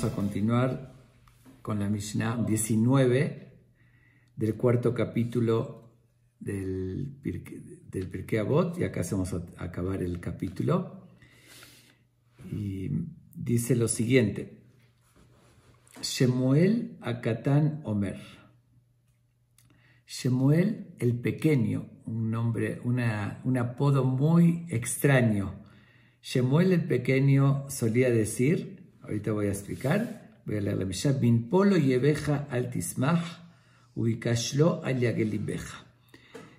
vamos a continuar con la Mishnah 19 del cuarto capítulo del Pirkei Avot, y acá vamos a acabar el capítulo. Y dice lo siguiente: Shemuel Akatan Omer. Shemuel el pequeño, un nombre, un apodo muy extraño. Shemuel el pequeño solía decir, ahorita voy a explicar, voy a leer la Mishnah: Bin polo yebeja al tismach, ubikashlo al yagelibeja.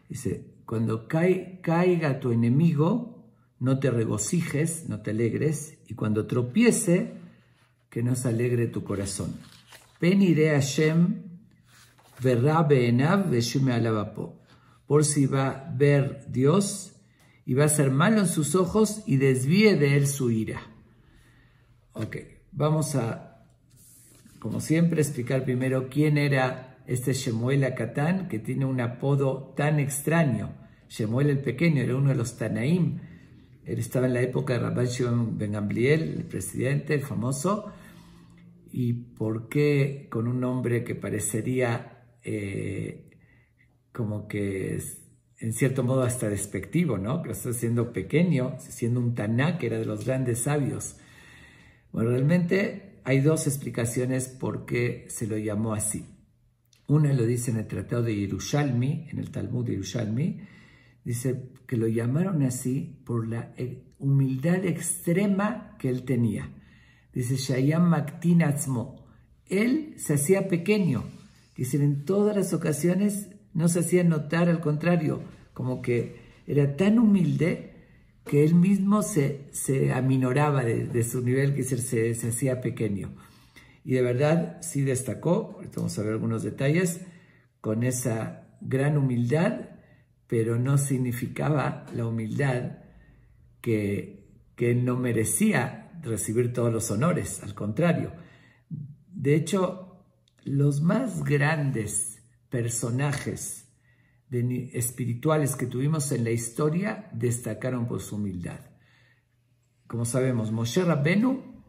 Dice, cuando caiga tu enemigo, no te regocijes, no te alegres, y cuando tropiece, que no se alegre tu corazón. Pen iré Hashem verá be'enav veshume alabapo. Por si va a ver Dios y va a ser malo en sus ojos y desvíe de él su ira. Ok, vamos a, como siempre, explicar primero quién era este Shemuel Akatán, que tiene un apodo tan extraño. Shemuel el pequeño era uno de los Tanaim. Él estaba en la época de Rabbi Shimon ben Gamliel, el presidente, el famoso. ¿Y por qué con un nombre que parecería como que es, en cierto modo, hasta despectivo, ¿no? Que lo está siendo pequeño, siendo un Taná, que era de los grandes sabios? Bueno, realmente hay dos explicaciones por qué se lo llamó así. Una lo dice en el Tratado de Yerushalmi, en el Talmud de Yerushalmi, dice que lo llamaron así por la humildad extrema que él tenía. Dice, Shayam Maktin Atzmo. Él se hacía pequeño. Dice, en todas las ocasiones no se hacía notar, al contrario, como que era tan humilde que él mismo se aminoraba de su nivel, que se hacía pequeño. Y de verdad sí destacó, ahorita vamos a ver algunos detalles, con esa gran humildad, pero no significaba la humildad que él no merecía recibir todos los honores, al contrario. De hecho, los más grandes personajes espirituales que tuvimos en la historia destacaron por su humildad. Como sabemos, Moshe Rabbenu,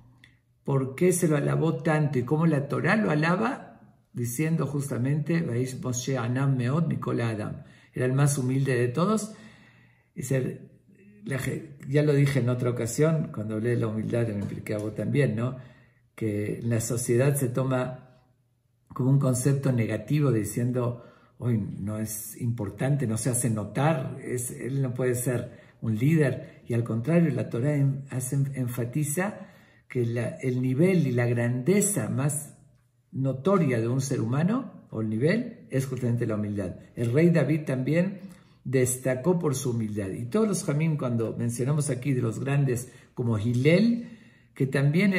¿por qué se lo alabó tanto y cómo la Torá lo alaba? Diciendo justamente, Vaish Moshe Anam Meod Mikol Adam. Era el más humilde de todos. Ya lo dije en otra ocasión, cuando hablé de la humildad en el Pirkei Avot también, ¿no? Que en la sociedad se toma como un concepto negativo, diciendo, hoy no es importante, no se hace notar, él no puede ser un líder. Y al contrario, la Torá enfatiza que el nivel y la grandeza más notoria de un ser humano, o el nivel, es justamente la humildad. El rey David también destacó por su humildad. Y todos los Jamim, cuando mencionamos aquí de los grandes, como Hillel, que también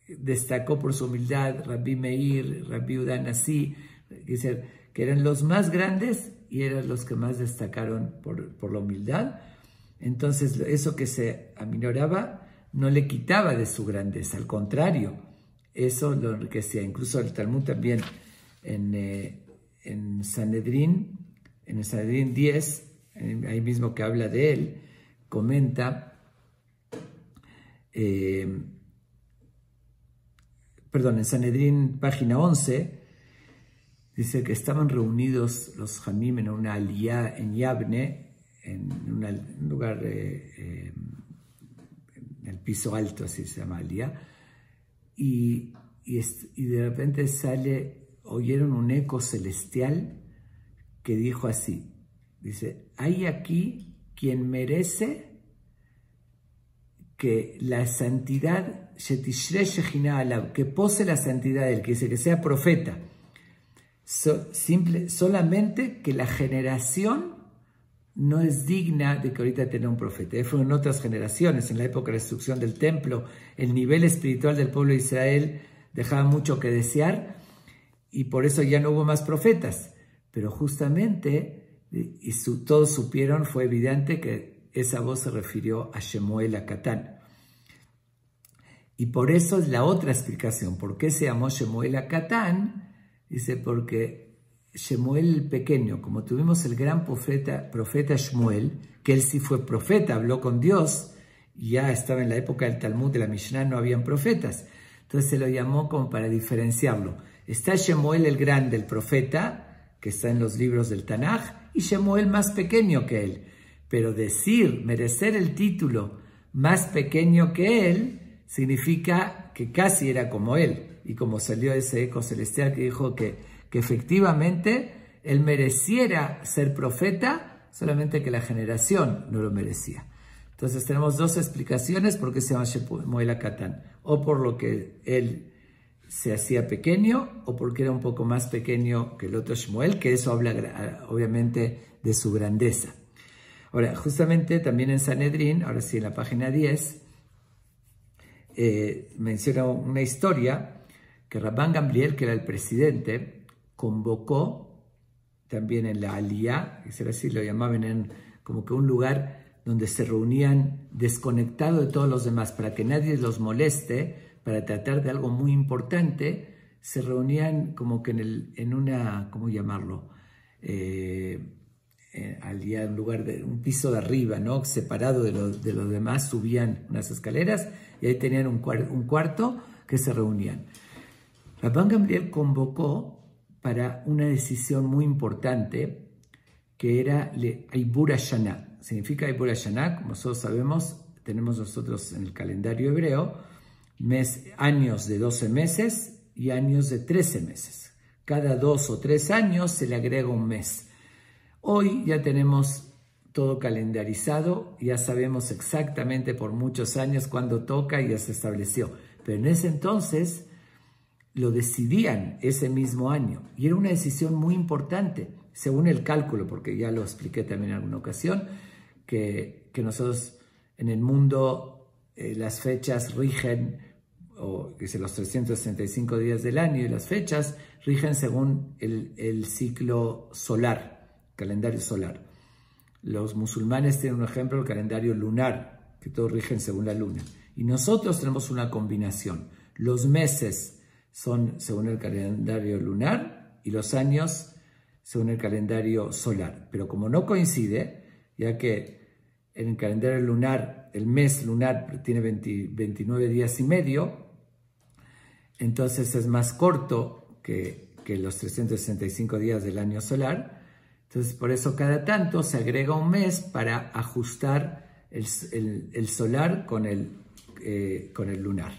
destacó por su humildad, Rabbi Meir, Rabbi Yehuda Nasi, que eran los más grandes y eran los que más destacaron por la humildad. Entonces, eso que se aminoraba no le quitaba de su grandeza, al contrario, eso lo enriquecía. Incluso el Talmud también en Sanedrín, en el Sanedrín 10, ahí mismo que habla de él, comenta, en Sanedrín, página 11, dice que estaban reunidos los Jamim en una aliyá en Yavne, en un lugar, en el piso alto, así se llama aliyá, y de repente oyeron un eco celestial que dijo así, dice, hay aquí quien merece que la santidad, que pose la santidad de él, que dice que sea profeta, solamente que la generación no es digna de que ahorita tenga un profeta. Fueron en otras generaciones, en la época de la destrucción del templo, el nivel espiritual del pueblo de Israel dejaba mucho que desear y por eso ya no hubo más profetas. Pero justamente, todos supieron, fue evidente que esa voz se refirió a Shemuel Akatán. Y por eso es la otra explicación. ¿Por qué se llamó Shemuel Akatán? Dice, porque Shemuel el pequeño, como tuvimos el gran profeta Shmuel, que él sí fue profeta, habló con Dios, ya estaba en la época del Talmud, de la Mishnah, no habían profetas. Entonces se lo llamó como para diferenciarlo. Está Shemuel el grande, el profeta, que está en los libros del Tanaj, y Shemuel más pequeño que él. Pero merecer el título más pequeño que él, significa que casi era como él. Y como salió ese eco celestial que dijo que efectivamente él mereciera ser profeta, solamente que la generación no lo merecía. Entonces tenemos dos explicaciones por qué se llama Shemuel HaKatan. O por lo que él se hacía pequeño, o porque era un poco más pequeño que el otro Shemuel, que eso habla obviamente de su grandeza. Ahora, justamente también en Sanedrín, ahora sí en la página 10, menciona una historia que Rabban Gamliel, que era el presidente, convocó también en la Aliyá, que así lo llamaban, en como que un lugar donde se reunían desconectados de todos los demás, para que nadie los moleste, para tratar de algo muy importante. Se reunían como que en una, ¿cómo llamarlo? Aliyá, un lugar, un piso de arriba, ¿no? Separado de los demás, subían unas escaleras y ahí tenían un cuarto que se reunían. Rabban Gamliel convocó para una decisión muy importante que era Eibur Hashanah. Significa Eibur Hashanah, como nosotros sabemos, tenemos nosotros en el calendario hebreo años de 12 meses y años de 13 meses. Cada 2 o 3 años se le agrega un mes. Hoy ya tenemos todo calendarizado, ya sabemos exactamente por muchos años cuándo toca y ya se estableció. Pero en ese entonces lo decidían ese mismo año y era una decisión muy importante, según el cálculo, porque ya lo expliqué también en alguna ocasión, que nosotros en el mundo las fechas rigen, o que los 365 días del año, y las fechas rigen según el ciclo solar, calendario solar. Los musulmanes tienen un ejemplo, el calendario lunar, que todos rigen según la luna. Y nosotros tenemos una combinación. Los meses son según el calendario lunar y los años según el calendario solar. Pero como no coincide, ya que en el calendario lunar, el mes lunar tiene 29 días y medio, entonces es más corto que los 365 días del año solar. Entonces, por eso cada tanto se agrega un mes para ajustar el solar con el lunar.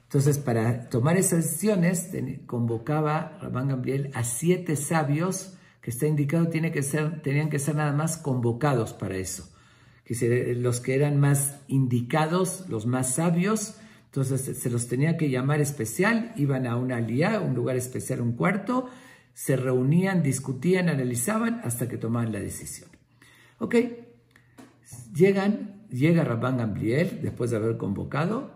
Entonces, para tomar esas decisiones, convocaba Rabban Gamliel a 7 sabios, que está indicado tenían que ser nada más convocados para eso. Que los que eran más indicados, los más sabios, entonces se los tenía que llamar especial, iban a una aliyá, un lugar especial, un cuarto, se reunían, discutían, analizaban hasta que tomaban la decisión. Ok, llega Rabban Gamliel, después de haber convocado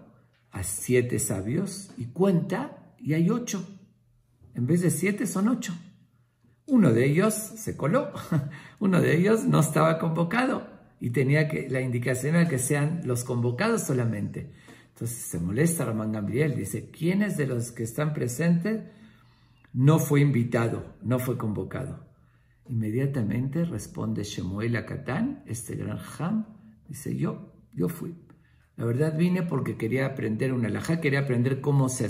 a 7 sabios, y cuenta, y hay 8. En vez de 7 son 8. Uno de ellos se coló, uno de ellos no estaba convocado, y la indicación era que sean los convocados solamente. Entonces se molesta Rabban Gamliel, dice, ¿quiénes de los que están presentes no fue invitado, no fue convocado? Inmediatamente responde Shemuel HaKatan, este gran Ham, dice, yo fui. La verdad vine porque quería aprender una halajá, quería aprender cómo se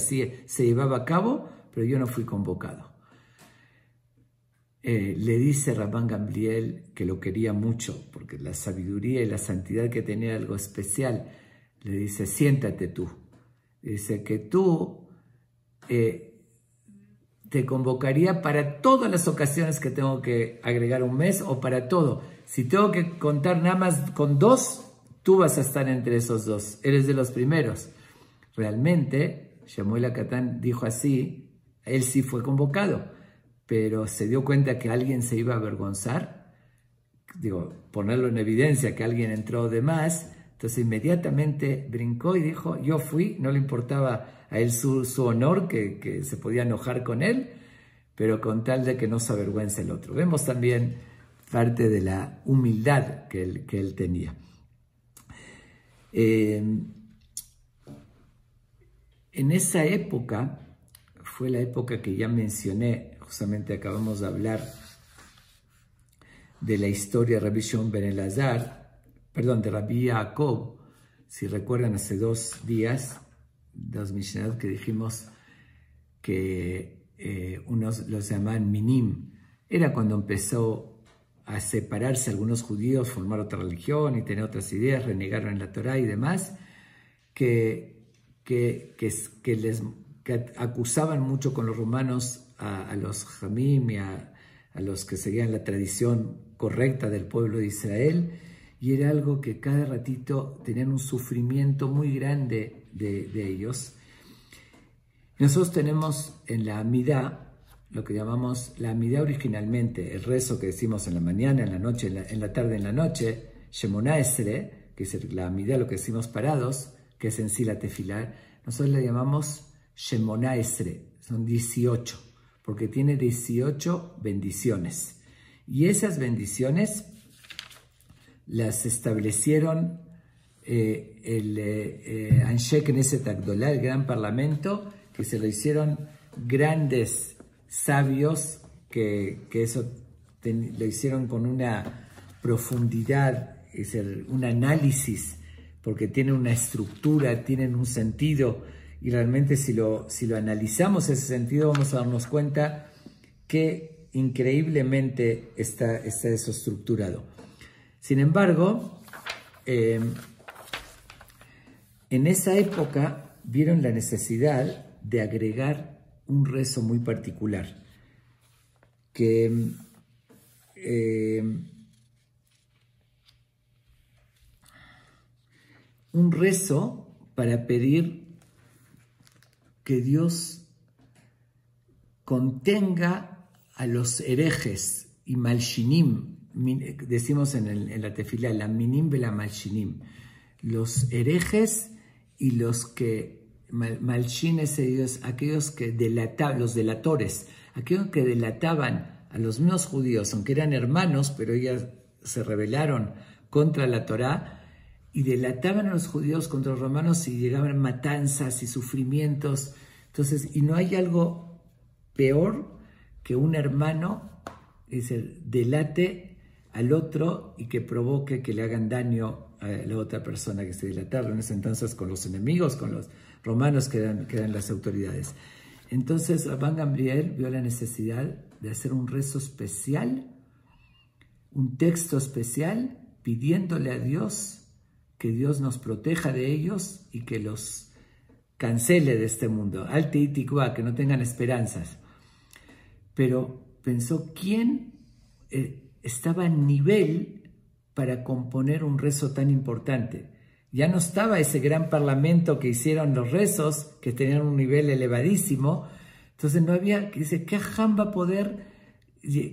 llevaba a cabo, pero yo no fui convocado. Le dice Rabban Gamliel que lo quería mucho, porque la sabiduría y la santidad que tenía era algo especial. Le dice, siéntate tú. Dice que tú te convocaría para todas las ocasiones que tengo que agregar un mes o para todo. Si tengo que contar nada más con 2, tú vas a estar entre esos 2. Eres de los primeros. Realmente, Shemuel HaKatan dijo así, él sí fue convocado, pero se dio cuenta que alguien se iba a avergonzar. Ponerlo en evidencia que alguien entró de más. Entonces inmediatamente brincó y dijo, yo fui, no le importaba a él su honor, que se podía enojar con él, pero con tal de que no se avergüence el otro. Vemos también parte de la humildad que él tenía. En esa época, fue la época que ya mencioné, justamente acabamos de hablar de la historia de Rabbi Shimon ben Elazar, de Rabbi Yaakov, Si recuerdan, hace 2 días, 2 Mishnayot, que dijimos que unos los llamaban minim. Era cuando empezó a separarse algunos judíos, formar otra religión y tener otras ideas, renegaron en la Torá y demás, que acusaban mucho con los romanos a los Jamim y a los que seguían la tradición correcta del pueblo de Israel, y era algo que cada ratito tenían un sufrimiento muy grande de ellos. Nosotros tenemos en la Amidá, lo que llamamos la Amidá originalmente, el rezo que decimos en la mañana, en la noche, en la tarde, en la noche, Shemona Esre, que es la Amidá, lo que decimos parados, que es en sí la tefilá, nosotros le llamamos Shemona Esre, son 18, porque tiene 18 bendiciones. Y esas bendiciones las establecieron el Anshe Knesset Agdolá, el gran parlamento, que se lo hicieron grandes sabios, que eso lo hicieron con una profundidad, es un análisis, porque tienen una estructura, tienen un sentido, y realmente si lo analizamos ese sentido vamos a darnos cuenta que increíblemente está eso estructurado. Sin embargo, en esa época vieron la necesidad de agregar un rezo muy particular, que un rezo para pedir que Dios contenga a los herejes y malshinim, decimos en la tefilá, la minim ve la malshinim, los herejes y los que malshines, aquellos que delataban, los delatores, aquellos que delataban a los mismos judíos, aunque eran hermanos, pero ellos se rebelaron contra la Torá y delataban a los judíos contra los romanos y llegaban matanzas y sufrimientos. Entonces, y no hay algo peor que un hermano delate al otro y que provoque que le hagan daño a la otra persona que se delataron. En ese entonces con los enemigos, con los romanos que eran las autoridades. Entonces Rabban Gamliel vio la necesidad de hacer un rezo especial, un texto especial, pidiéndole a Dios que Dios nos proteja de ellos y que los cancele de este mundo. Alte itikwa, que no tengan esperanzas. Pero pensó, ¿quién estaba en nivel para componer un rezo tan importante? Ya no estaba ese gran parlamento que hicieron los rezos, que tenían un nivel elevadísimo. Entonces no había, dice, ¿qué ajam va a poder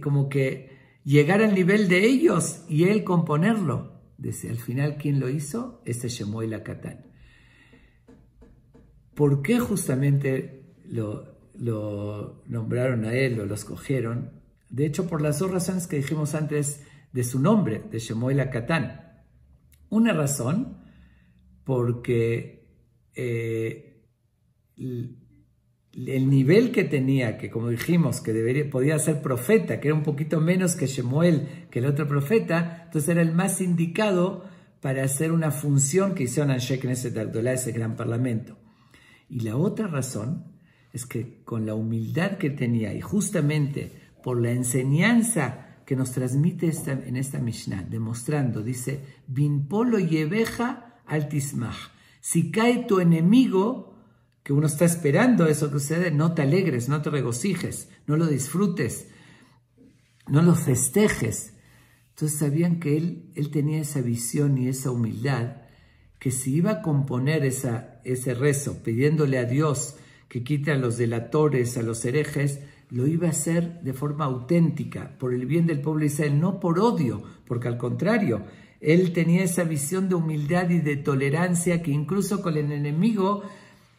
como que llegar al nivel de ellos y él componerlo? Dice, al final, ¿quién lo hizo? Ese Shemuel HaKatan. ¿Por qué justamente lo nombraron a él o lo escogieron? De hecho, por las 2 razones que dijimos antes de su nombre, de Shemuel HaKatan. Una razón, porque el nivel que tenía, que como dijimos, que podía ser profeta, que era un poquito menos que Shemuel, que el otro profeta, entonces era el más indicado para hacer una función que hicieron Anshe Knesset Agdolá, ese gran parlamento. Y la otra razón es que con la humildad que tenía y justamente por la enseñanza que nos transmite en esta Mishnah, demostrando, dice, Bin polo yeveja al tismach. Si cae tu enemigo, que uno está esperando eso que sucede, no te alegres, no te regocijes, no lo disfrutes, no lo festejes. Entonces sabían que él tenía esa visión y esa humildad, que si iba a componer ese rezo, pidiéndole a Dios que quite a los delatores, a los herejes, lo iba a hacer de forma auténtica, por el bien del pueblo de Israel, no por odio, porque al contrario, él tenía esa visión de humildad y de tolerancia que incluso con el enemigo,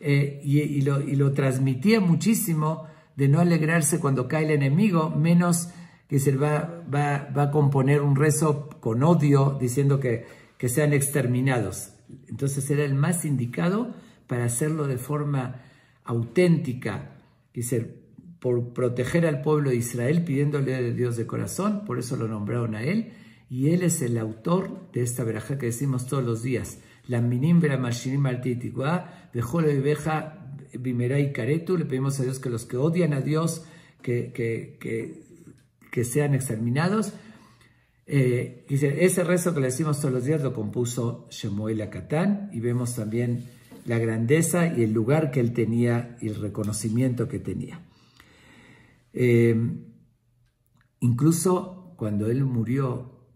y lo transmitía muchísimo, de no alegrarse cuando cae el enemigo, menos que se va a componer un rezo con odio, diciendo que sean exterminados. Entonces era el más indicado para hacerlo de forma auténtica, por proteger al pueblo de Israel, pidiéndole a Dios de corazón. Por eso lo nombraron a él, y él es el autor de esta verajá que decimos todos los días, la minim vera mashinim altitikua, bejol beja bimerai karetu. Le pedimos a Dios que los que odian a Dios, que sean exterminados. Dice, ese rezo que le decimos todos los días lo compuso Shemuel HaKatan, y vemos también la grandeza y el lugar que él tenía y el reconocimiento que tenía. Incluso cuando él murió,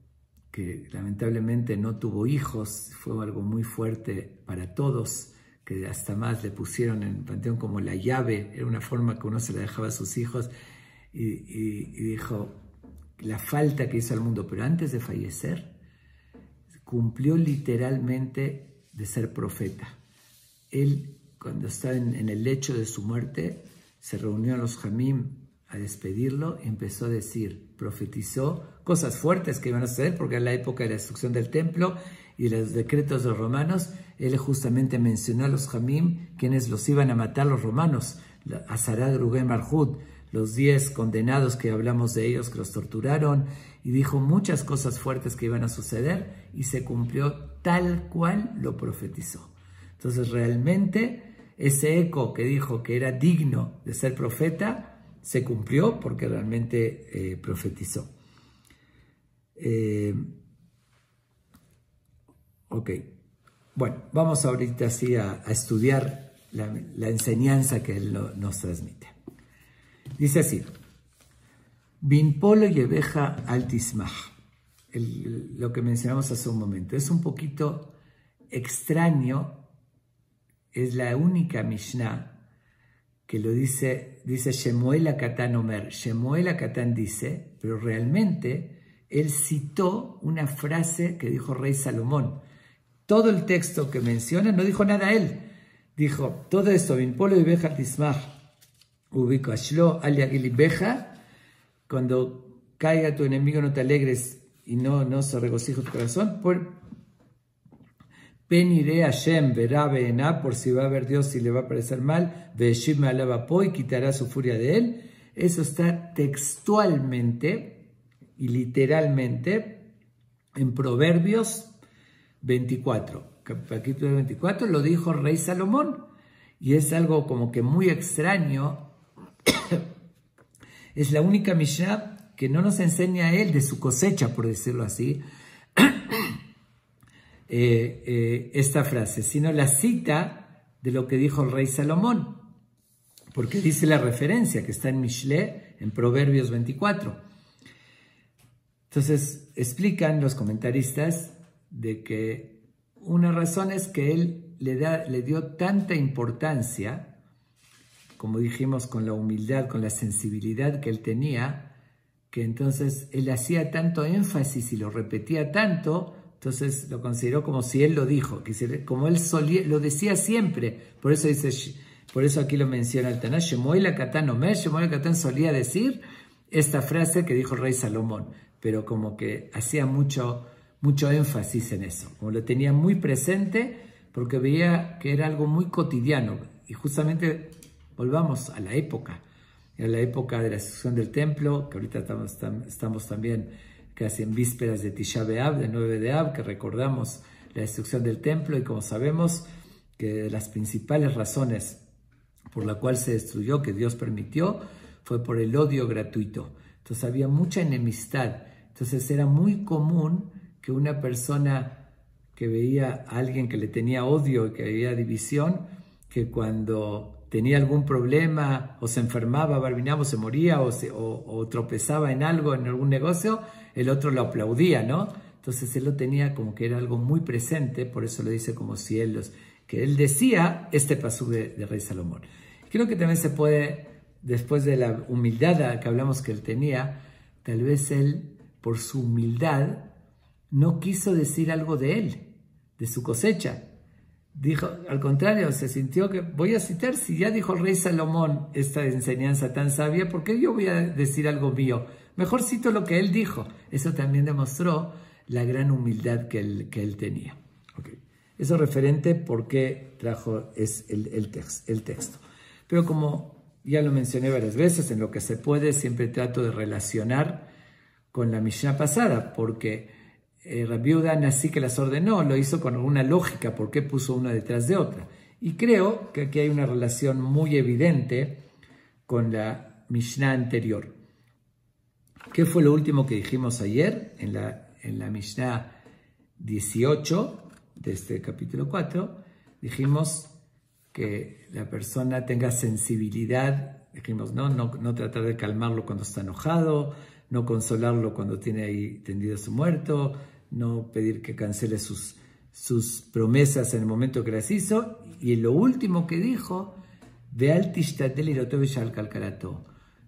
que lamentablemente no tuvo hijos, fue algo muy fuerte para todos, que hasta más le pusieron en el panteón como la llave, era una forma que uno se la dejaba a sus hijos, y dijo la falta que hizo al mundo, pero antes de fallecer cumplió literalmente de ser profeta. Él, cuando estaba en el lecho de su muerte, se reunió a los Jamim a despedirlo y empezó a decir, profetizó cosas fuertes que iban a suceder, porque era la época de la destrucción del templo y de los decretos de los romanos. Él justamente mencionó a los Jamim, quienes los iban a matar los romanos, a Sarad, Rugem, Arjud, los 10 condenados que hablamos de ellos, que los torturaron, y dijo muchas cosas fuertes que iban a suceder, y se cumplió tal cual lo profetizó. Entonces realmente ese eco que dijo que era digno de ser profeta, se cumplió porque realmente profetizó. Ok, bueno, vamos ahorita así a estudiar la enseñanza que él nos transmite. Dice así, Bin polo yebeja al tismach, lo que mencionamos hace un momento. Es un poquito extraño, es la única Mishnah que lo dice Shemuel HaKatan Omer. Shemuel HaKatan dice, pero realmente él citó una frase que dijo Rey Salomón. Todo el texto que menciona no dijo nada a él. Dijo, todo esto, Bin polo yebeja al tismach, ubico ashlo al yagili beja, cuando caiga tu enemigo no te alegres y no se regocije tu corazón. Peniré Hashem verá beena, por si va a ver Dios y le va a parecer mal, ve'eshiv me'alav po, y quitará su furia de él. Eso está textualmente y literalmente en Proverbios 24. Capítulo 24 lo dijo Rey Salomón, y es algo como que muy extraño. Es la única Mishnah que no nos enseña a él de su cosecha, por decirlo así, esta frase, sino la cita de lo que dijo el Rey Salomón, porque dice la referencia que está en Mishle, en Proverbios 24. Entonces explican los comentaristas de que una razón es que él le dio tanta importancia, como dijimos, con la humildad, con la sensibilidad que él tenía, que entonces él hacía tanto énfasis y lo repetía tanto, entonces lo consideró como si él lo dijo, como él lo decía siempre. Por eso aquí lo menciona el Tanaj, Shemuel HaKatan Omer. Shemuel HaKatan solía decir esta frase que dijo el Rey Salomón, pero como que hacía mucho énfasis en eso, como lo tenía muy presente, porque veía que era algo muy cotidiano. Y justamente volvamos a la época de la destrucción del templo, que ahorita estamos también casi en vísperas de Tisha B'Av, de 9 de Av, que recordamos la destrucción del templo, y como sabemos que las principales razones por la cual se destruyó, que Dios permitió, fue por el odio gratuito. Entonces había mucha enemistad. Entonces era muy común que una persona que veía a alguien que le tenía odio y que había división, que cuando tenía algún problema o se enfermaba, barbinaba, o se moría o tropezaba en algo, en algún negocio, el otro lo aplaudía, ¿no? Entonces él lo tenía como que era algo muy presente, por eso lo dice como si que él decía este pasú de Rey Salomón. Creo que también se puede, después de la humildad que hablamos que él tenía, tal vez él, por su humildad, no quiso decir algo de él, de su cosecha. Dijo, al contrario, se sintió que, voy a citar, si ya dijo el Rey Salomón esta enseñanza tan sabia, ¿por qué yo voy a decir algo mío? Mejor cito lo que él dijo. Eso también demostró la gran humildad que él tenía. Okay. Eso referente por qué trajo el texto. Pero como ya lo mencioné varias veces, en lo que se puede siempre trato de relacionar con la Mishnah pasada, porque Rabbi Yehuda así que las ordenó, lo hizo con alguna lógica, ¿por qué puso una detrás de otra? Y creo que aquí hay una relación muy evidente con la Mishnah anterior. ¿Qué fue lo último que dijimos ayer en la Mishnah 18 de este capítulo 4? Dijimos que la persona tenga sensibilidad, dijimos no tratar de calmarlo cuando está enojado, no consolarlo cuando tiene ahí tendido su muerto, no pedir que cancele sus promesas en el momento que las hizo. Y lo último que dijo,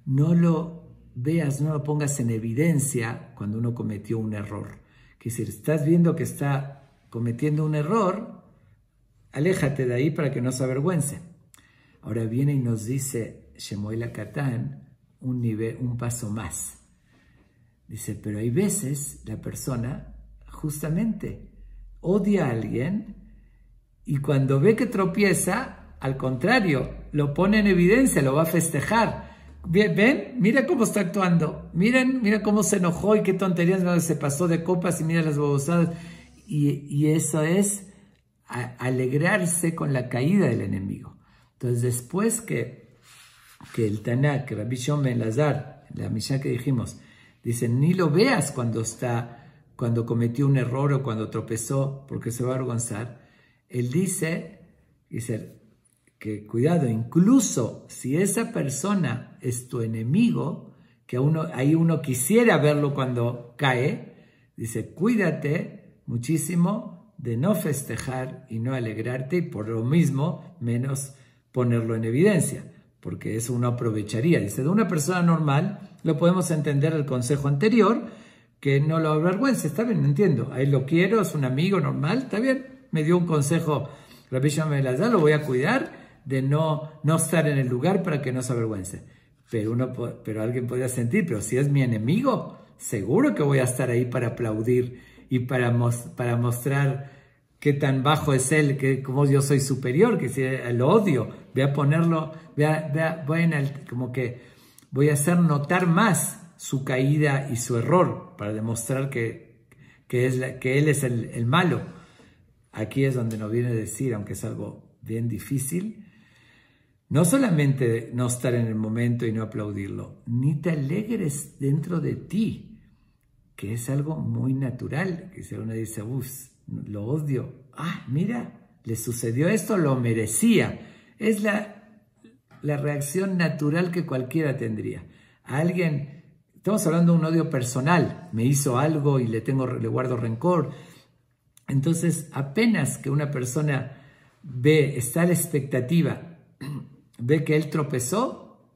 no lo veas, no lo pongas en evidencia cuando uno cometió un error. Que si estás viendo que está cometiendo un error, aléjate de ahí para que no se avergüence. Ahora viene y nos dice Shemuel HaKatan un paso más. Dice, pero hay veces la persona justamente odia a alguien y cuando ve que tropieza, al contrario, lo pone en evidencia, lo va a festejar. ¿Ven? Mira cómo está actuando. Mira cómo se enojó y qué tonterías se pasó de copas y mira las babosadas. Y eso es alegrarse con la caída del enemigo. Entonces, después que el Tanak, Rabbi Shimon ben Elazar, la Mishnah que dijimos, dice, ni lo veas cuando cometió un error o cuando tropezó, porque se va a avergonzar. Él dice que cuidado, incluso si esa persona es tu enemigo, que ahí uno quisiera verlo cuando cae, dice, cuídate muchísimo de no festejar y no alegrarte y por lo mismo menos ponerlo en evidencia, porque eso uno aprovecharía. Dice, de una persona normal lo podemos entender el consejo anterior, que no lo avergüence, está bien, entiendo, a él lo quiero, es un amigo normal, está bien, me dio un consejo Rabbi Shimon ben Elazar, lo voy a cuidar de no estar en el lugar para que no se avergüence. Pero alguien podría sentir, pero si es mi enemigo, seguro que voy a estar ahí para aplaudir y para mostrar qué tan bajo es él, que como yo soy superior, que si lo odio, voy a ponerlo, como que voy a hacer notar más su caída y su error para demostrar que él es el malo. Aquí es donde nos viene a decir, aunque es algo bien difícil, no solamente no estar en el momento y no aplaudirlo, ni te alegres dentro de ti, que es algo muy natural, que si uno dice, lo odio, mira, le sucedió esto, lo merecía. Es la reacción natural que cualquiera tendría. A alguien, estamos hablando de un odio personal, me hizo algo y le guardo rencor. Entonces, apenas que una persona está a la expectativa, ve que él tropezó,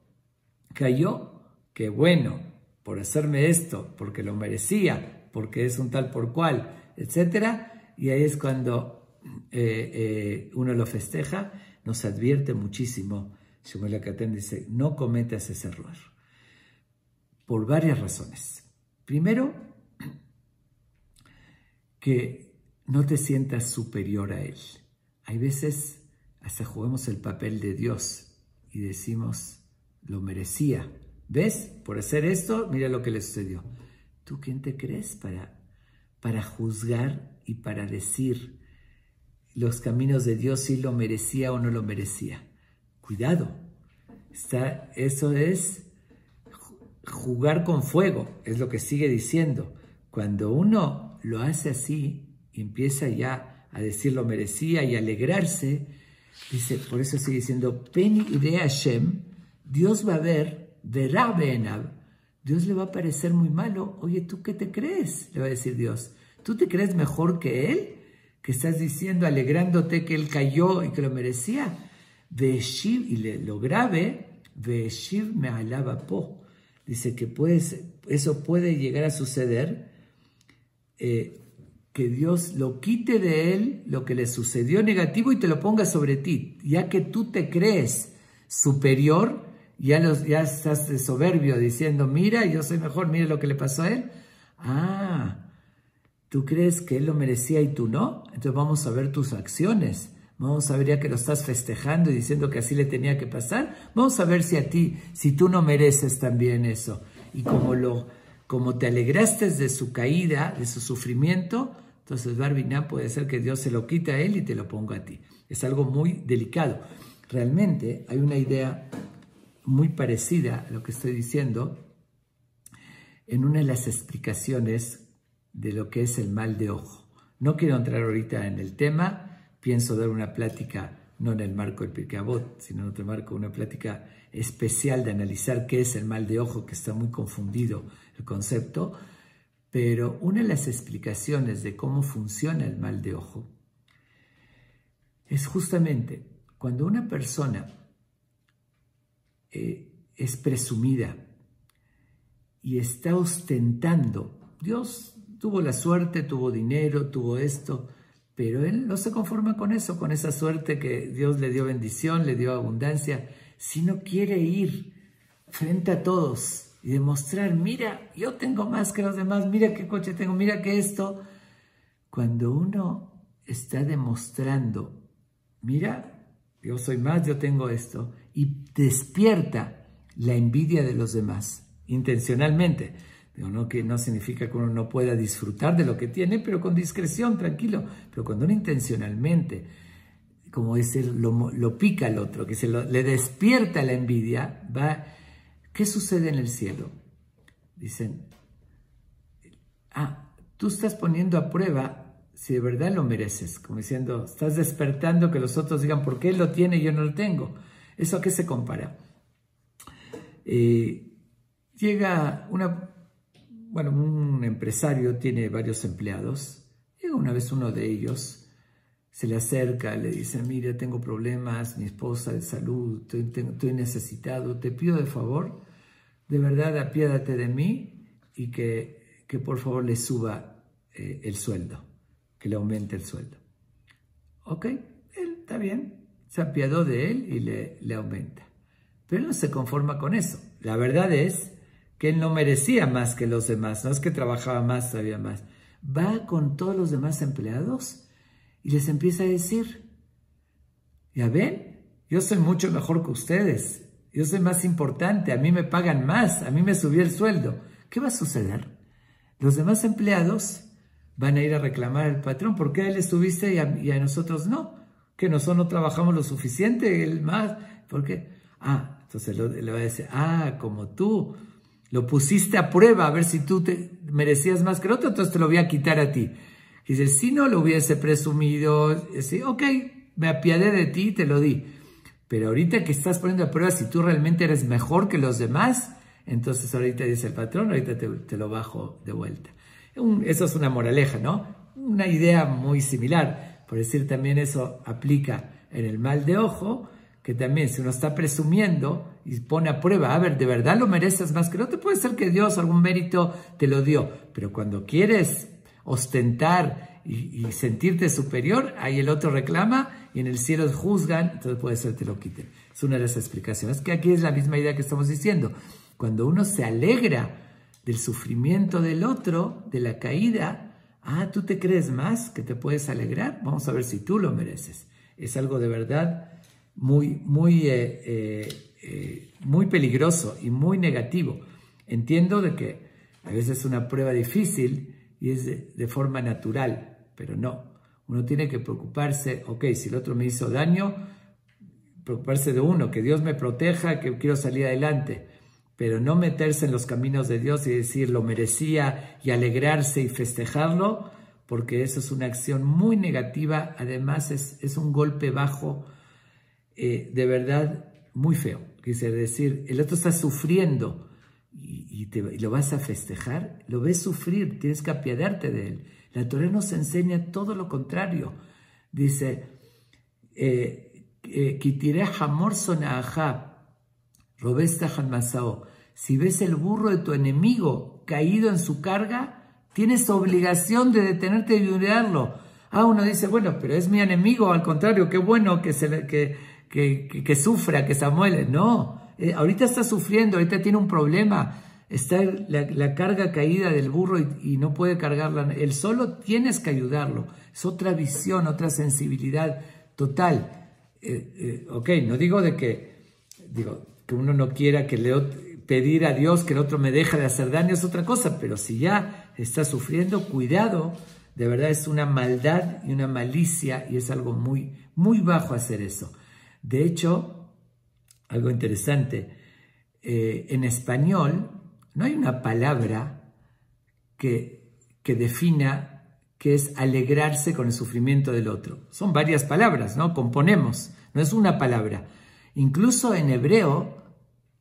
cayó, que bueno, por hacerme esto, porque lo merecía, porque es un tal por cual, etc. Y ahí es cuando uno lo festeja, nos advierte muchísimo. Shemuel HaKatan dice, no cometas ese error, por varias razones. Primero, que no te sientas superior a él. Hay veces hasta jugamos el papel de Dios y decimos, lo merecía. ¿Ves? Por hacer esto, mira lo que le sucedió. ¿Tú quién te crees para juzgar y para decir los caminos de Dios si lo merecía o no lo merecía? Cuidado. Eso es jugar con fuego, es lo que sigue diciendo. Cuando uno lo hace así y empieza ya a decir lo merecía y alegrarse, dice, por eso sigue diciendo, Peni ide Hashem, Dios va a verá be'enav, Dios le va a parecer muy malo. Oye, ¿tú qué te crees? Le va a decir Dios. ¿Tú te crees mejor que él? Que estás diciendo, alegrándote que él cayó y que lo merecía. Ve'eshiv, y lo grave, ve'eshiv me'alav po. Dice que eso puede llegar a suceder, que Dios lo quite de él, lo que le sucedió negativo, y te lo ponga sobre ti. Ya que tú te crees superior, ya estás de soberbio diciendo, mira, yo soy mejor, mira lo que le pasó a él. ¿Tú crees que él lo merecía y tú no? Entonces vamos a ver tus acciones. Vamos a ver, ya que lo estás festejando y diciendo que así le tenía que pasar, vamos a ver si tú no mereces también eso. Y como como te alegraste de su caída, de su sufrimiento, entonces Barbiná puede ser que Dios se lo quite a él y te lo ponga a ti. Es algo muy delicado. Realmente hay una idea muy parecida a lo que estoy diciendo en una de las explicaciones de lo que es el mal de ojo. No quiero entrar ahorita en el tema, pienso dar una plática, no en el marco del Pirkei Avot, sino en otro marco, una plática especial de analizar qué es el mal de ojo, que está muy confundido el concepto, pero una de las explicaciones de cómo funciona el mal de ojo es justamente cuando una persona es presumida y está ostentando. Dios tuvo la suerte, tuvo dinero, tuvo esto, pero él no se conforma con eso, con esa suerte que Dios le dio bendición, le dio abundancia, sino quiere ir frente a todos y demostrar, mira, yo tengo más que los demás, mira qué coche tengo, mira qué esto. Cuando uno está demostrando, mira, yo soy más, yo tengo esto, y despierta la envidia de los demás, intencionalmente. Digo, no, que no significa que uno no pueda disfrutar de lo que tiene, pero con discreción, tranquilo. Pero cuando uno intencionalmente, como decir, lo pica al otro, que le despierta la envidia, ¿qué sucede en el cielo? Dicen, tú estás poniendo a prueba si de verdad lo mereces, como diciendo, estás despertando que los otros digan, ¿por qué él lo tiene y yo no lo tengo? ¿Eso a qué se compara? Llega un empresario, tiene varios empleados, llega una vez uno de ellos, se le acerca, le dice, mira, tengo problemas, mi esposa de salud, estoy necesitado, te pido de favor, de verdad apiádate de mí y que por favor le suba el sueldo, que le aumente el sueldo. Ok, él está bien, se apiadó de él y le aumenta. Pero él no se conforma con eso. La verdad es que él no merecía más que los demás, no es que trabajaba más, sabía más. Va con todos los demás empleados y les empieza a decir, ya ven, yo soy mucho mejor que ustedes, yo soy más importante, a mí me pagan más, a mí me subió el sueldo. ¿Qué va a suceder? Los demás empleados van a ir a reclamar al patrón, ¿por qué a él le subiste y a nosotros no? Que nosotros no trabajamos lo suficiente, él más, ¿por qué? Entonces le va a decir, como tú lo pusiste a prueba a ver si tú te merecías más que el otro, entonces te lo voy a quitar a ti. Y dice, si no lo hubiese presumido, dice, ok, me apiadé de ti y te lo di. Pero ahorita que estás poniendo a prueba si tú realmente eres mejor que los demás, entonces ahorita dice el patrón, ahorita te lo bajo de vuelta. Eso es una moraleja, ¿no? Una idea muy similar. Por decir, también eso aplica en el mal de ojo, que también si uno está presumiendo y pone a prueba, a ver, ¿de verdad lo mereces más que el otro? Puede ser que Dios algún mérito te lo dio, pero cuando quieres ostentar y sentirte superior, ahí el otro reclama y en el cielo juzgan, entonces puede ser que te lo quiten. Es una de las explicaciones, que aquí es la misma idea que estamos diciendo. Cuando uno se alegra del sufrimiento del otro, de la caída, ¿tú te crees más que te puedes alegrar? Vamos a ver si tú lo mereces. Es algo de verdad muy peligroso y muy negativo. Entiendo de que a veces es una prueba difícil y es de forma natural, pero no. Uno tiene que preocuparse, ok, si el otro me hizo daño, preocuparse de uno, que Dios me proteja, que quiero salir adelante, pero no meterse en los caminos de Dios y decir lo merecía y alegrarse y festejarlo, porque eso es una acción muy negativa, además es un golpe bajo, de verdad muy feo. Quise decir, el otro está sufriendo y lo vas a festejar, lo ves sufrir, tienes que apiadarte de él. La Torá nos enseña todo lo contrario. Dice, si ves el burro de tu enemigo caído en su carga, tienes obligación de detenerte y ayudarlo. Uno dice, bueno, pero es mi enemigo, al contrario, qué bueno que sufra, que se amuele. No, ahorita está sufriendo, ahorita tiene un problema, está la carga caída del burro y no puede cargarla. Él solo, tienes que ayudarlo. Es otra visión, otra sensibilidad total. Ok, no digo que uno no quiera que pedir a Dios que el otro me deje de hacer daño es otra cosa, pero si ya está sufriendo, cuidado, de verdad es una maldad y una malicia y es algo muy, muy bajo hacer eso. De hecho, algo interesante, en español no hay una palabra que defina qué es alegrarse con el sufrimiento del otro. Son varias palabras, ¿no? Componemos, no es una palabra. Incluso en hebreo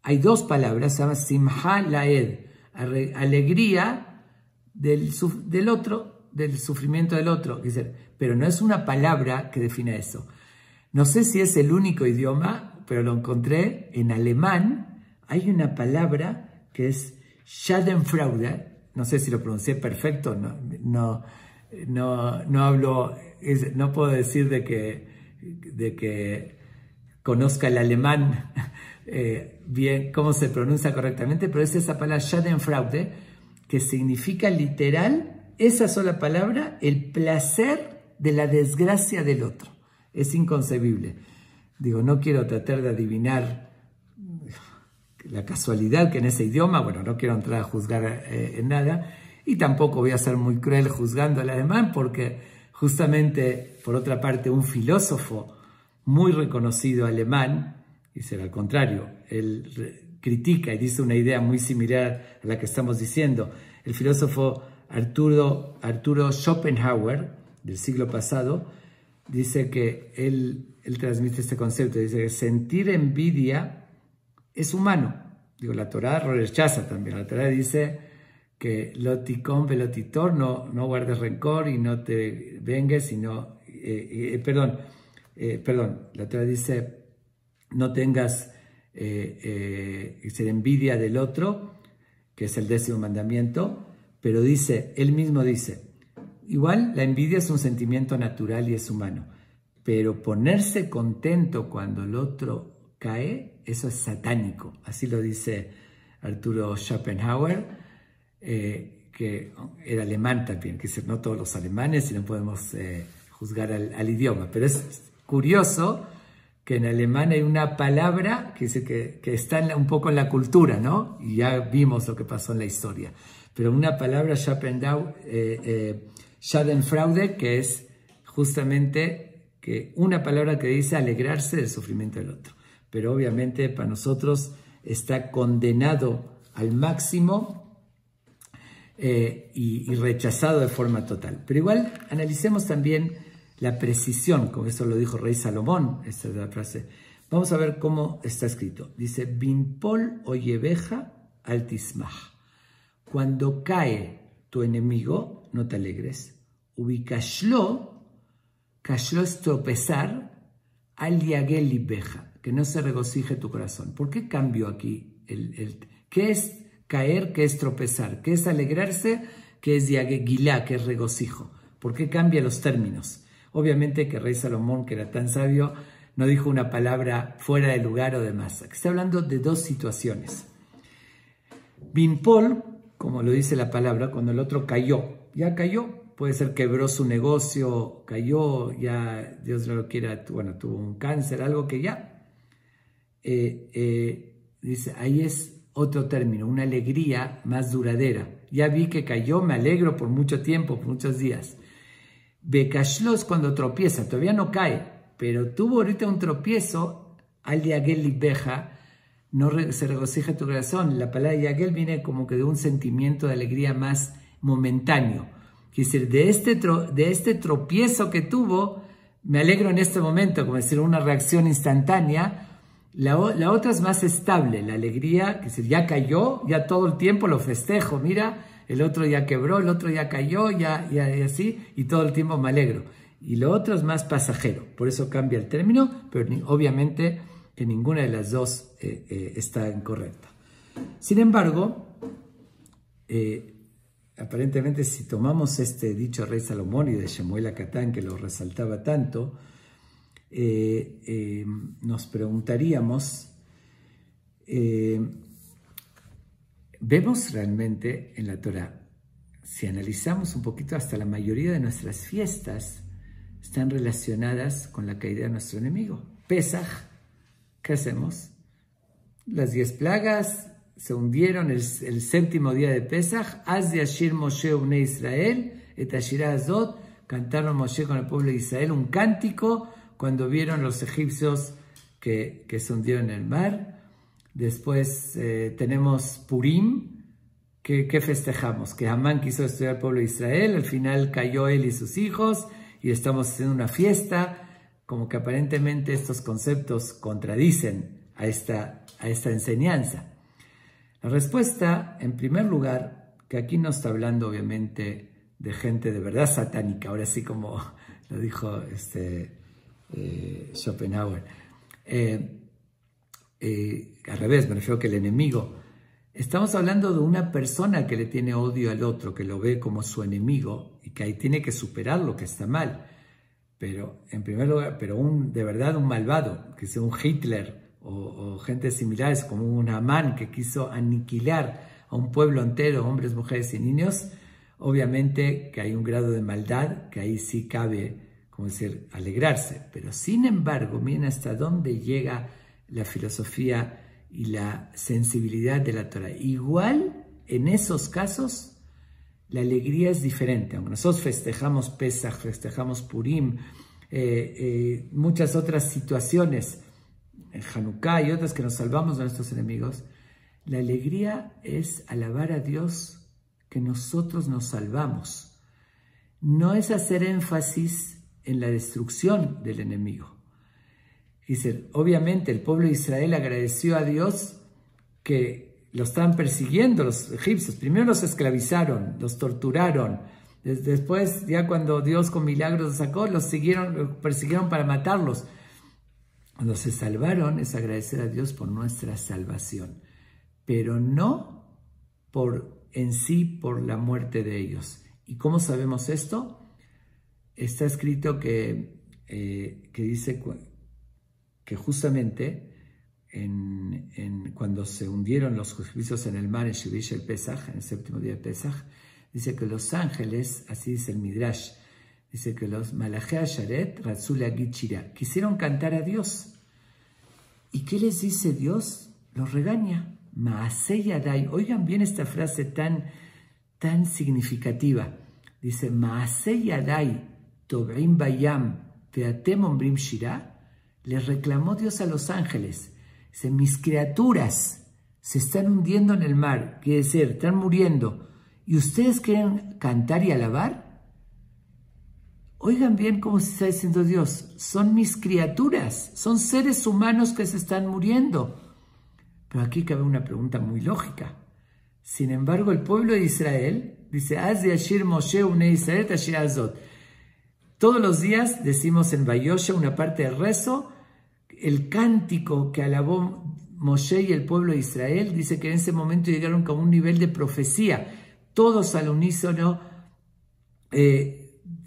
hay dos palabras, se llama simha laed, alegría del otro, del sufrimiento del otro, pero no es una palabra que define eso. No sé si es el único idioma, pero lo encontré en alemán. Hay una palabra que es Schadenfreude, no sé si lo pronuncié perfecto, no hablo, no puedo decir de que conozca el alemán bien cómo se pronuncia correctamente, pero es esa palabra Schadenfreude, que significa literal, esa sola palabra, el placer de la desgracia del otro. Es inconcebible. Digo, no quiero tratar de adivinar la casualidad que en ese idioma, bueno, no quiero entrar a juzgar en nada, y tampoco voy a ser muy cruel juzgando el alemán, porque justamente, por otra parte, un filósofo muy reconocido alemán, dice al contrario, él critica y dice una idea muy similar a la que estamos diciendo. El filósofo Arturo Schopenhauer, del siglo pasado, dice que él transmite este concepto, dice que sentir envidia es humano. Digo, la Torá lo rechaza también. La Torá dice que loticón velotitor, no guardes rencor y no te vengues, sino, la Torá dice no tengas envidia del otro, que es el 10º mandamiento, pero dice, él mismo dice, igual la envidia es un sentimiento natural y es humano, pero ponerse contento cuando el otro cae, eso es satánico. Así lo dice Arturo Schopenhauer, que era alemán también, que dice, no todos los alemanes y no podemos juzgar al idioma, pero es curioso que en alemán hay una palabra que dice que está un poco en la cultura, ¿no? Y ya vimos lo que pasó en la historia. Pero una palabra, Schadenfreude, que es justamente una palabra que dice alegrarse del sufrimiento del otro. Pero obviamente para nosotros está condenado al máximo y rechazado de forma total. Pero igual analicemos también la precisión, como eso lo dijo Rey Salomón, esta es la frase. Vamos a ver cómo está escrito. Dice, Binpol oyebeja al tismach. Cuando cae tu enemigo, no te alegres. Ubicashlo, kashlo es tropezar, al yagel libeja, que no se regocije tu corazón. ¿Por qué cambio aquí? ¿Qué es caer? ¿Qué es tropezar? ¿Qué es alegrarse? ¿Qué es yagegilá? ¿Qué es regocijo? ¿Por qué cambia los términos? Obviamente que Rey Salomón, que era tan sabio, no dijo una palabra fuera de lugar o de más. Aquí está hablando de dos situaciones. Binpol, como lo dice la palabra, cuando el otro cayó, ya cayó, puede ser quebró su negocio, cayó, ya Dios no lo quiera, bueno, tuvo un cáncer, algo que ya. Dice, ahí es otro término, una alegría más duradera. Ya vi que cayó, me alegro por mucho tiempo, por muchos días. Bekashlo es cuando tropieza, todavía no cae, pero tuvo ahorita un tropiezo, al yagel libeja, no se regocija tu corazón. La palabra yagel viene como que de un sentimiento de alegría más momentáneo. Quiere decir, de este tropiezo que tuvo, me alegro en este momento, como decir, una reacción instantánea. La otra es más estable, la alegría, que decir, ya cayó, ya todo el tiempo lo festejo, mira, el otro ya quebró, el otro ya cayó, ya así, y todo el tiempo me alegro. Y lo otro es más pasajero, por eso cambia el término, pero obviamente que ninguna de las dos está incorrecta. Sin embargo, aparentemente si tomamos este dicho Rey Salomón y de Shemuel Acatán, que lo resaltaba tanto, nos preguntaríamos, vemos realmente en la Torá, si analizamos un poquito, hasta la mayoría de nuestras fiestas están relacionadas con la caída de nuestro enemigo. Pesaj, ¿qué hacemos? Las 10 plagas se hundieron el séptimo día de Pesach, Az yashir Moshe ubnei Israel, et ashirah azot, cantaron Moshe con el pueblo de Israel un cántico cuando vieron los egipcios que se hundieron en el mar. Después tenemos Purim, que festejamos, que Amán quiso destruir al pueblo de Israel, al final cayó él y sus hijos, y estamos haciendo una fiesta, como que aparentemente estos conceptos contradicen a esta enseñanza. La respuesta, en primer lugar, que aquí no está hablando obviamente de gente de verdad satánica, ahora sí como lo dijo Schopenhauer, al revés, me refiero que el enemigo, estamos hablando de una persona que le tiene odio al otro, que lo ve como su enemigo y que ahí tiene que superar lo que está mal. Pero en primer lugar, de verdad un malvado, que sea un Hitler o gente similares como un Amán que quiso aniquilar a un pueblo entero, hombres, mujeres y niños, obviamente que hay un grado de maldad que ahí sí cabe, como decir, alegrarse. Pero sin embargo, miren hasta dónde llega la filosofía y la sensibilidad de la Torah. Igual, en esos casos, la alegría es diferente. Aunque nosotros festejamos Pesach, festejamos Purim, muchas otras situaciones, Hanukkah y otras que nos salvamos de nuestros enemigos, la alegría es alabar a Dios que nosotros nos salvamos. No es hacer énfasis en la destrucción del enemigo. Dice, obviamente el pueblo de Israel agradeció a Dios que lo estaban persiguiendo los egipcios. Primero los esclavizaron, los torturaron. Después, ya cuando Dios con milagros los sacó, los persiguieron para matarlos. Cuando se salvaron es agradecer a Dios por nuestra salvación, pero no en sí por la muerte de ellos. ¿Y cómo sabemos esto? Está escrito que dice que justamente cuando se hundieron los egipcios en el mar en Shivish el Pesach, en el séptimo día de Pesach, dice que los ángeles, así dice el Midrash, dice que los Malachei Asharet, Ratzul Agid Shira, quisieron cantar a Dios. ¿Y qué les dice Dios? Los regaña. Maasei Yadai. Oigan bien esta frase tan significativa. Dice, Maasei Yadai, Tob'im Bayam, Veatem Ombrim Shira. Les reclamó Dios a los ángeles. Dice, mis criaturas se están hundiendo en el mar, quiere decir, están muriendo. ¿Y ustedes quieren cantar y alabar? Oigan bien cómo se está diciendo Dios. Son mis criaturas, son seres humanos que se están muriendo. Pero aquí cabe una pregunta muy lógica. Sin embargo, el pueblo de Israel dice, Az yashir Moshe ubnei Israel et ashirah azot. Todos los días decimos en Vayosha, una parte del rezo, el cántico que alabó Moshe y el pueblo de Israel, dice que en ese momento llegaron como un nivel de profecía. Todos al unísono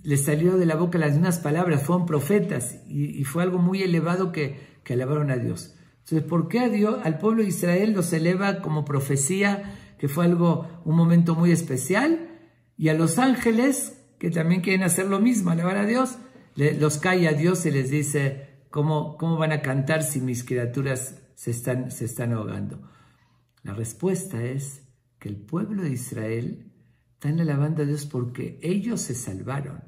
les salió de la boca las mismas palabras, fueron profetas y fue algo muy elevado que alabaron a Dios. Entonces, ¿por qué al pueblo de Israel los eleva como profecía, que fue un momento muy especial? Y a los ángeles, que también quieren hacer lo mismo, alabar a Dios, los cae a Dios y les dice, ¿cómo van a cantar si mis criaturas se están ahogando? La respuesta es que el pueblo de Israel están alabando a Dios porque ellos se salvaron.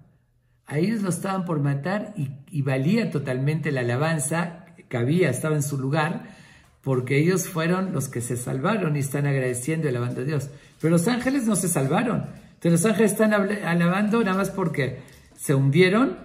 A ellos lo estaban por matar y valía totalmente la alabanza, estaba en su lugar, porque ellos fueron los que se salvaron y están agradeciendo y alabando a Dios. Pero los ángeles no se salvaron. Entonces los ángeles están alabando nada más porque se hundieron.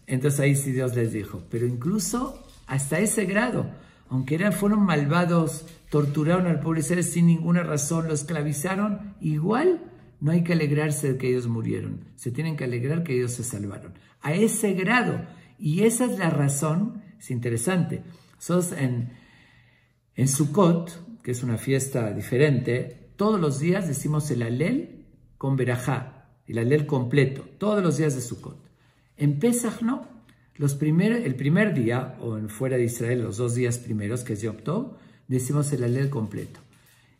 Entonces ahí sí Dios les dijo. Pero incluso hasta ese grado, aunque fueron malvados, torturaron al pueblo de Israel sin ninguna razón, lo esclavizaron, igual no hay que alegrarse de que ellos murieron. Se tienen que alegrar que ellos se salvaron. A ese grado. Y esa es la razón. Es interesante. Nosotros en Sukkot, que es una fiesta diferente, todos los días decimos el Alel con Berajá, el Alel completo, todos los días de Sukkot. En Pesach no. El primer día, o fuera de Israel, los 2 días primeros, que es Yom Tov, decimos el Alel completo.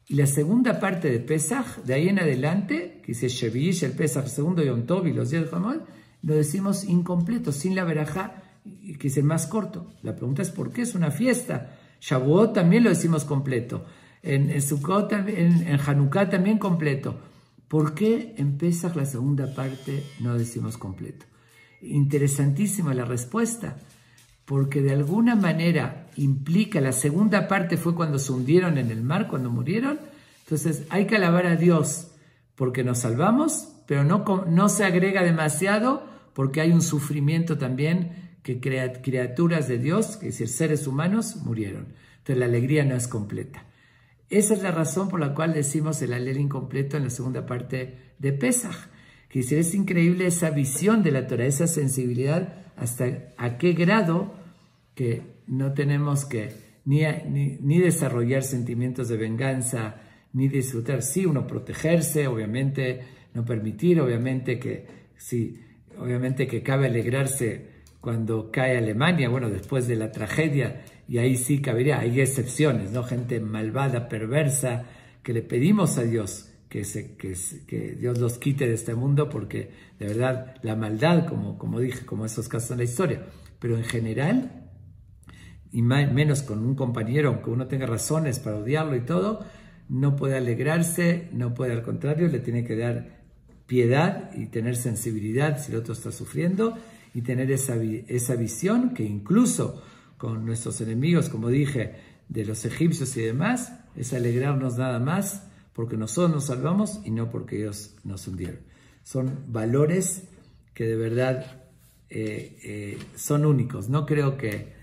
Y la segunda parte de Pesach, de ahí en adelante, que dice Shevish, el Pesach, el segundo Yom Tov y los días de Jamón, lo decimos incompleto, sin la Berajá, que es el más corto. La pregunta es ¿por qué? Es una fiesta. Shavuot también lo decimos completo. en Sukkot, en Hanukkah también completo. ¿Por qué en Pesach la segunda parte no decimos completo? Interesantísima la respuesta, porque de alguna manera implica, la segunda parte fue cuando se hundieron en el mar, cuando murieron. Entonces hay que alabar a Dios porque nos salvamos, pero no se agrega demasiado porque hay un sufrimiento también que criaturas de Dios, es decir, seres humanos, murieron. Entonces la alegría no es completa. Esa es la razón por la cual decimos el Halel incompleto en la segunda parte de Pesach. Que es increíble esa visión de la Torah, esa sensibilidad, hasta a qué grado que no tenemos que ni desarrollar sentimientos de venganza, ni disfrutar. Sí, uno protegerse, obviamente, no permitir, obviamente que sí, obviamente que cabe alegrarse cuando cae Alemania, bueno, después de la tragedia, y ahí sí cabería, hay excepciones, ¿no? Gente malvada, perversa, que le pedimos a Dios que Dios los quite de este mundo, porque de verdad la maldad, como dije, como esos casos en la historia, pero en general, y menos con un compañero, aunque uno tenga razones para odiarlo y todo, no puede alegrarse, no puede, al contrario, le tiene que dar piedad y tener sensibilidad si el otro está sufriendo, y tener esa visión que incluso con nuestros enemigos, como dije, de los egipcios y demás, es alegrarnos nada más porque nosotros nos salvamos y no porque ellos nos hundieron. Son valores que de verdad son únicos. No creo que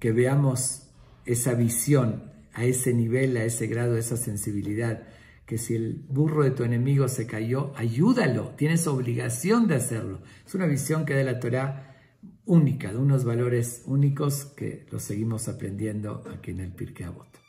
veamos esa visión a ese nivel, a ese grado, esa sensibilidad, que si el burro de tu enemigo se cayó, ayúdalo, tienes obligación de hacerlo. Es una visión que da la Torá única, de unos valores únicos que los seguimos aprendiendo aquí en el Pirkei Avot.